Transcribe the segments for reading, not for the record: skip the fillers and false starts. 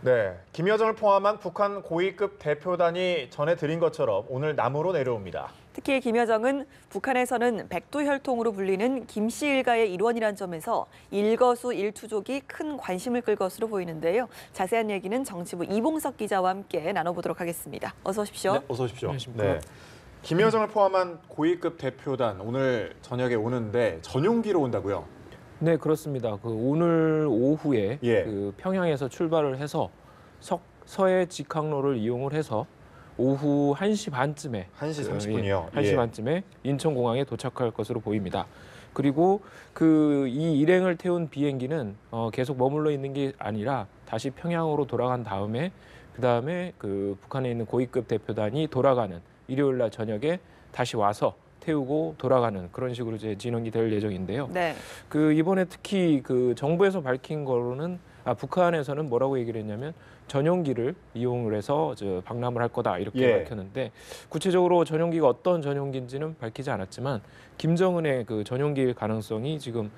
네, 김여정을 포함한 북한 고위급 대표단이 전해드린 것처럼 오늘 남으로 내려옵니다. 특히 김여정은 북한에서는 백두혈통으로 불리는 김씨 일가의 일원이란 점에서 일거수일투족이 큰 관심을 끌 것으로 보이는데요. 자세한 얘기는 정치부 이봉석 기자와 함께 나눠보도록 하겠습니다. 어서 오십시오. 네, 어서 오십시오. 안녕하십니까. 네, 김여정을 포함한 고위급 대표단 오늘 저녁에 오는데 전용기로 온다고요? 네, 그렇습니다. 오늘 오후에 예. 평양에서 출발을 해서 서해 직항로를 이용을 해서 오후 1시 반쯤에 1시 30분이요. 1시 반쯤에 인천공항에 도착할 것으로 보입니다. 그리고 이 일행을 태운 비행기는 계속 머물러 있는 게 아니라 다시 평양으로 돌아간 다음에 그다음에 북한에 있는 고위급 대표단이 돌아가는 일요일 날 저녁에 다시 와서 태우고 돌아가는 그런 식으로 이제 진행이 될 예정인데요. 네. 이번에 특히 정부에서 밝힌 거로는 북한에서는 뭐라고 얘기를 했냐면 전용기를 이용을 해서 박람을 할 거다 이렇게 밝혔는데 구체적으로 전용기가 어떤 전용기인지는 밝히지 않았지만 김정은의 전용기일 가능성이 지금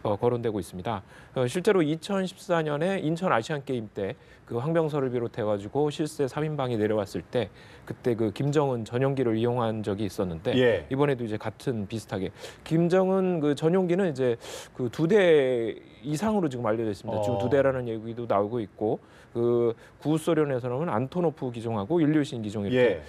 거론되고 있습니다. 실제로 2014년에 인천 아시안 게임 때 황병서를 비롯해가지고 실세 3인방이 내려왔을 때 그때 김정은 전용기를 이용한 적이 있었는데 이번에도 이제 같은 비슷하게 김정은 전용기는 이제 2대 이상으로 지금 알려져 있습니다. 지금 2대라는 얘기도 나오고 있고 구소련에서는 안토노프 기종하고 일류신 기종 이렇게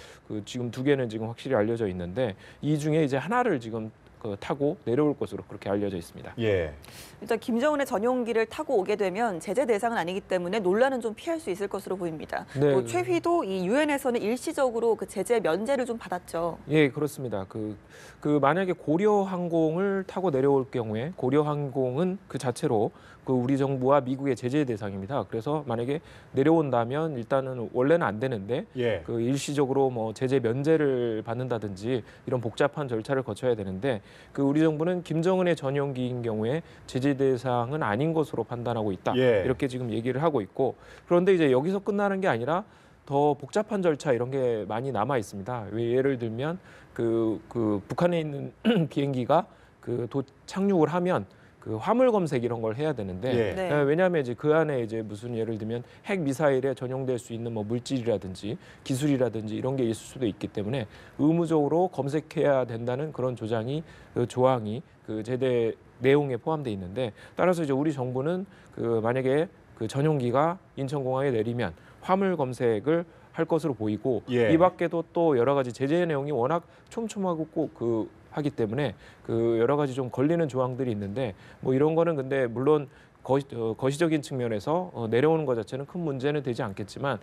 지금 2개는 지금 확실히 알려져 있는데 이 중에 이제 하나를 지금 타고 내려올 것으로 그렇게 알려져 있습니다. 일단 김정은의 전용기를 타고 오게 되면 제재 대상은 아니기 때문에 논란은 좀 피할 수 있을 것으로 보입니다. 네. 또 최휘도 이 유엔에서는 일시적으로 제재 면제를 좀 받았죠. 예, 그렇습니다. 만약에 고려항공을 타고 내려올 경우에 고려항공은 그 자체로 우리 정부와 미국의 제재 대상입니다. 그래서 만약에 내려온다면 일단은 원래는 안 되는데 일시적으로 뭐 제재 면제를 받는다든지 이런 복잡한 절차를 거쳐야 되는데 우리 정부는 김정은의 전용기인 경우에 제재 대상은 아닌 것으로 판단하고 있다. 이렇게 지금 얘기를 하고 있고 그런데 이제 여기서 끝나는 게 아니라 더 복잡한 절차 이런 게 많이 남아 있습니다. 예를 들면 북한에 있는 비행기가 착륙을 하면 화물 검색 이런 걸 해야 되는데 왜냐하면 이제 그 안에 이제 무슨 예를 들면 핵 미사일에 전용될 수 있는 뭐 물질이라든지 기술이라든지 이런 게 있을 수도 있기 때문에 의무적으로 검색해야 된다는 그런 조항이 제대 내용에 포함되어 있는데 따라서 이제 우리 정부는 만약에 전용기가 인천공항에 내리면 화물 검색을 할 것으로 보이고 이 밖에도 또 여러 가지 제재 내용이 워낙 촘촘하고 꼭 하기 때문에 여러 가지 좀 걸리는 조항들이 있는데 뭐 이런 거는 근데 물론 거시적인 측면에서 내려오는 것 자체는 큰 문제는 되지 않겠지만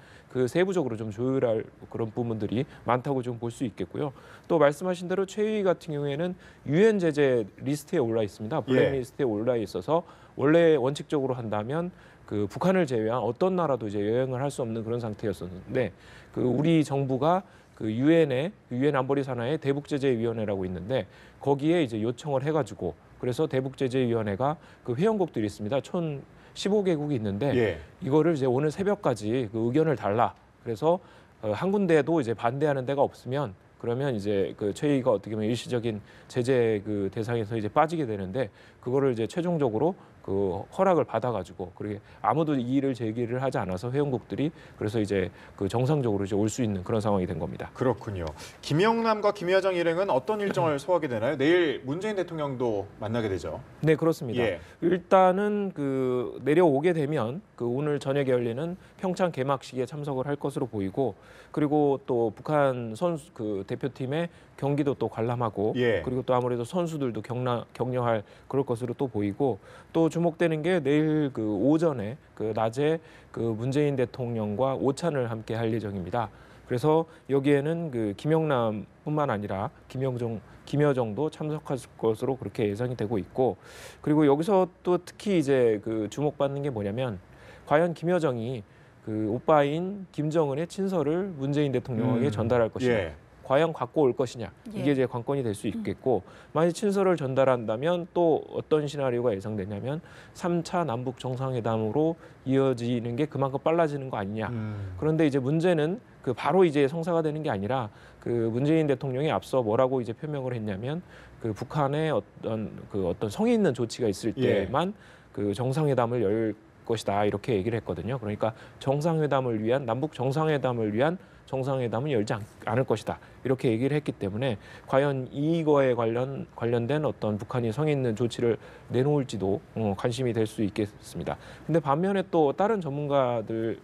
세부적으로 좀 조율할 그런 부분들이 많다고 좀 볼 수 있겠고요. 또 말씀하신 대로 최위 같은 경우에는 유엔 제재 리스트에 올라 있습니다. 블랙리스트에 올라 있어서 원래 원칙적으로 한다면 북한을 제외한 어떤 나라도 이제 여행을 할 수 없는 그런 상태였었는데 우리 정부가 유엔 안보리 산하에 대북제재위원회라고 있는데 거기에 이제 요청을 해가지고 그래서 대북제재위원회가 회원국들이 있습니다. 총 15개국이 있는데 이거를 이제 오늘 새벽까지 의견을 달라. 그래서 한 군데도 이제 반대하는 데가 없으면 그러면 이제 최위가 어떻게 보면 일시적인 제재 대상에서 이제 빠지게 되는데 그거를 이제 최종적으로 허락을 받아가지고 그렇게 아무도 이의를 제기를 하지 않아서 회원국들이 그래서 이제 정상적으로 이제 올 수 있는 그런 상황이 된 겁니다. 그렇군요. 김영남과 김여정 일행은 어떤 일정을 소화하게 되나요? 내일 문재인 대통령도 만나게 되죠. 네, 그렇습니다. 일단은 내려오게 되면 오늘 저녁에 열리는 평창 개막식에 참석을 할 것으로 보이고 그리고 또 북한 선수 대표팀의 경기도 또 관람하고 그리고 또 아무래도 선수들도 격려할 그럴 것으로 또 보이고 또 주목되는 게 내일 오전에 낮에 문재인 대통령과 오찬을 함께 할 예정입니다. 그래서 여기에는 김영남뿐만 아니라 김여정도 참석할 것으로 그렇게 예상이 되고 있고 그리고 여기서 또 특히 이제 주목받는 게 뭐냐면 과연 김여정이 오빠인 김정은의 친서를 문재인 대통령에게 전달할 것이냐. 과연 갖고 올 것이냐 이게 이제 관건이 될 수 있겠고 만약 친서를 전달한다면 또 어떤 시나리오가 예상되냐면 3차 남북 정상회담으로 이어지는 게 그만큼 빨라지는 거 아니냐. 그런데 이제 문제는 바로 이제 성사가 되는 게 아니라 문재인 대통령이 앞서 뭐라고 이제 표명을 했냐면 북한의 어떤 성의 있는 조치가 있을 때만 정상회담을 열 것이다 이렇게 얘기를 했거든요. 그러니까 정상회담을 위한 남북 정상회담을 위한 정상회담은 열지 않을 것이다 이렇게 얘기를 했기 때문에 과연 이거에 관련된 어떤 북한이 성의 있는 조치를 내놓을지도 관심이 될 수 있겠습니다. 근데 반면에 또 다른 전문가들에서는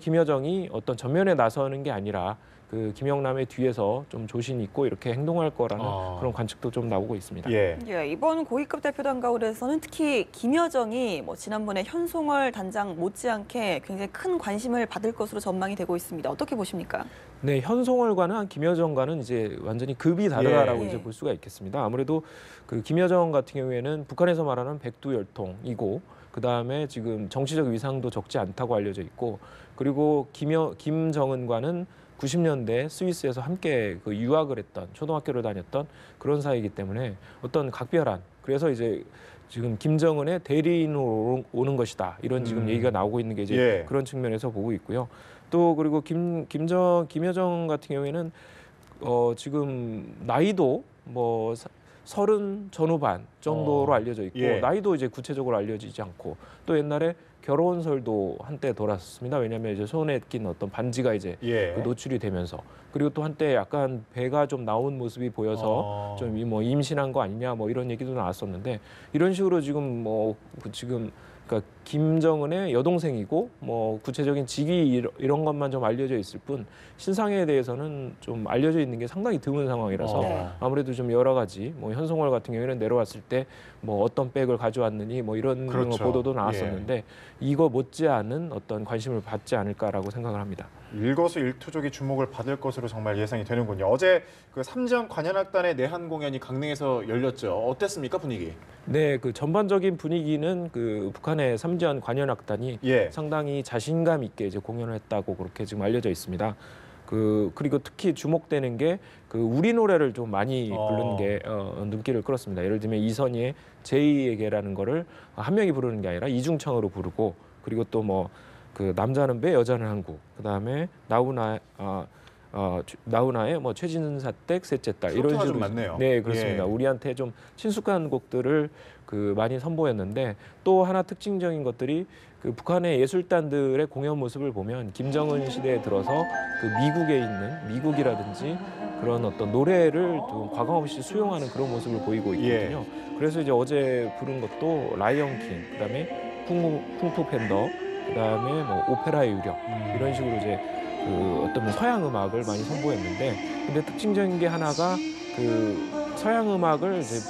김여정이 어떤 전면에 나서는 게 아니라 그 김영남의 뒤에서 좀 조신 있고 이렇게 행동할 거라는 그런 관측도 좀 나오고 있습니다. 예. 예, 이번 고위급 대표단 가운데서는 특히 김여정이 지난번에 현송월 단장 못지않게 굉장히 큰 관심을 받을 것으로 전망이 되고 있습니다. 어떻게 보십니까? 네, 현송월과는 김여정과는 이제 완전히 급이 다르다라고 예. 이제 볼 수가 있겠습니다. 아무래도 그 김여정 같은 경우에는 북한에서 말하는 백두열통이고 그 다음에 지금 정치적 위상도 적지 않다고 알려져 있고 그리고 김정은과는 90년대 스위스에서 함께 그 유학을 했던 초등학교를 다녔던 그런 사이이기 때문에 어떤 각별한 그래서 이제 지금 김정은의 대리인으로 오는 것이다 이런 지금 얘기가 나오고 있는 게 이제 예. 그런 측면에서 보고 있고요. 또 그리고 김여정 같은 경우에는 지금 나이도 30 전후반 정도로 알려져 있고 예. 나이도 이제 구체적으로 알려지지 않고 또 옛날에 결혼설도 한때 돌았습니다. 왜냐하면 이제 손에 낀 어떤 반지가 이제 예. 그 노출이 되면서 그리고 또 한때 약간 배가 좀 나온 모습이 보여서 좀 임신한 거 아니냐 이런 얘기도 나왔었는데 이런 식으로 지금 그러니까 김정은의 여동생이고 구체적인 직위 이런 것만 좀 알려져 있을 뿐 신상에 대해서는 좀 알려져 있는 게 상당히 드문 상황이라서 네. 아무래도 좀 여러 가지 현송월 같은 경우에는 내려왔을 때 어떤 백을 가져왔느니 이런 그렇죠. 보도도 나왔었는데 이거 못지않은 어떤 관심을 받지 않을까라고 생각을 합니다. 일거수일투족이 주목을 받을 것으로 정말 예상이 되는군요. 어제 그 삼지연 관현악단의 내한 공연이 강릉에서 열렸죠. 어땠습니까, 분위기? 네, 그 전반적인 분위기는 그 북한의 삼지연 관현악단이 예. 상당히 자신감 있게 이제 공연을 했다고 그렇게 지금 알려져 있습니다. 그리고 특히 주목되는 게 그 우리 노래를 좀 많이 부르는 게 눈길을 끌었습니다. 예를 들면 이선희의 제2에게라는 거를 한 명이 부르는 게 아니라 이중창으로 부르고 그리고 또 그 남자는 배 여자는 한국 그다음에 나훈아의 최진사댁 셋째 딸 이런 트로트가 식으로 좀 많네요. 네 그렇습니다. 예. 우리한테 좀 친숙한 곡들을 많이 선보였는데 또 하나 특징적인 것들이 그 북한의 예술단들의 공연 모습을 보면 김정은 시대에 들어서 그 미국에 있는 미국이라든지 그런 어떤 노래를 좀 과감없이 수용하는 그런 모습을 보이고 있거든요. 그래서 이제 어제 부른 것도 라이언 킹, 그다음에 쿵푸 팬더, 그다음에 오페라의 유령 이런 식으로 이제 어떤 서양 음악을 많이 선보였는데 근데 특징적인 게 하나가 그 서양 음악을 이제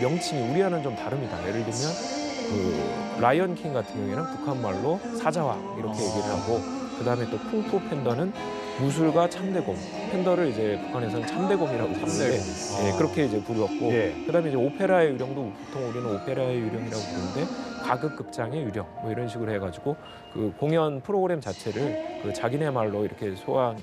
명칭이 우리와는 좀 다릅니다. 예를 들면 그 라이언 킹 같은 경우에는 북한 말로 사자왕 이렇게 얘기를 하고 그다음에 또 쿵푸 팬더는 무술가 참대곰 팬더를 이제 북한에서는 참대곰이라고 부르는데 그렇게 이제 불렀고 그다음에 이제 오페라의 유령도 보통 우리는 오페라의 유령이라고 부르는데 가극극장의 유령 이런 식으로 해가지고 그 공연 프로그램 자체를 그 자기네 말로 이렇게 소개한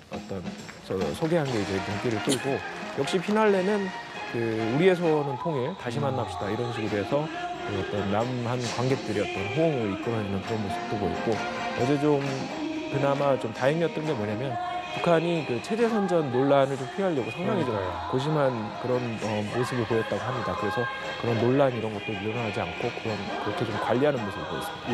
게 이제 눈길을 끌고 역시 피날레는 그 우리의 소원은 통일 다시 만납시다 이런 식으로 해서 그 어떤 남한 관객들의 어떤 호응을 이끌어내는 그런 모습도 보였고 어제 좀 그나마 좀 다행이었던 게 뭐냐면 북한이 그 체제 선전 논란을 좀 피하려고 상당히 좀 고심한 그런 모습을 보였다고 합니다. 그래서 그런 논란 이런 것도 일어나지 않고 그렇게 좀 관리하는 모습을 보였습니다.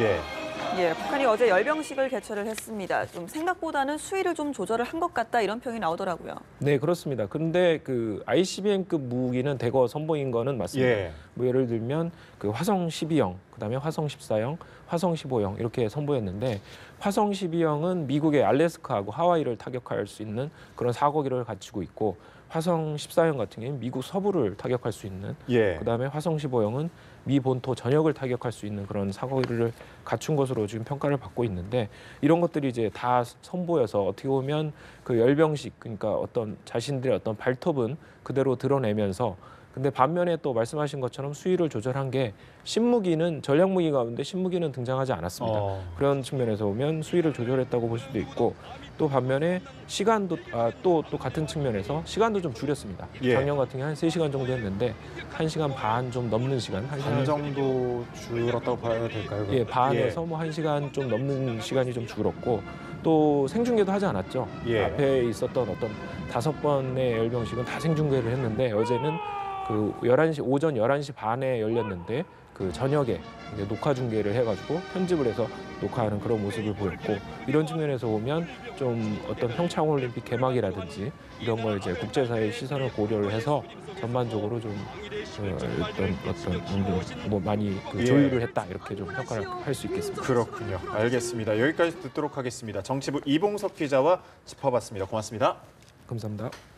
예, 북한이 어제 열병식을 개최를 했습니다. 좀 생각보다는 수위를 좀 조절을 한 것 같다 이런 평이 나오더라고요. 네, 그렇습니다. 그런데 그 ICBM급 무기는 대거 선보인 거는 맞습니다. 예를 들면 그 화성 12형, 그다음에 화성 14형, 화성 15형 이렇게 선보였는데 화성 12형은 미국의 알래스카하고 하와이를 타격할 수 있는 그런 사거기를 갖추고 있고 화성 14형 같은 경우는 미국 서부를 타격할 수 있는 그다음에 화성 15형은 미 본토 전역을 타격할 수 있는 그런 사거리를 갖춘 것으로 지금 평가를 받고 있는데 이런 것들이 이제 다 선보여서 어떻게 보면 그 열병식 그러니까 어떤 자신들의 어떤 발톱은 그대로 드러내면서 근데 반면에 또 말씀하신 것처럼 수위를 조절한 게 신무기는 전략무기 가운데 신무기는 등장하지 않았습니다. 그런 측면에서 보면 수위를 조절했다고 볼 수도 있고 또 반면에 시간도 또 같은 측면에서 시간도 좀 줄였습니다. 작년 같은 경우에 한 3시간 정도 했는데 1시간 반 좀 넘는 시간. 반 정도 줄었다고 봐야 될까요? 예, 반에서 1시간 좀 넘는 시간이 좀 줄었고 또 생중계도 하지 않았죠. 앞에 있었던 어떤 5번의 열병식은 다 생중계를 했는데 어제는 그 11시 오전 11시 반에 열렸는데 그 저녁에 이제 녹화 중계를 해가지고 편집을 해서 녹화하는 그런 모습을 보였고 이런 측면에서 보면 좀 어떤 평창올림픽 개막이라든지 이런 걸 이제 국제사회의 시선을 고려를 해서 전반적으로 좀 어떤 뭐 많이 그 조율을 했다 이렇게 좀 평가를 할 수 있겠습니다. 그렇군요. 알겠습니다. 여기까지 듣도록 하겠습니다. 정치부 이봉석 기자와 짚어봤습니다. 고맙습니다. 감사합니다.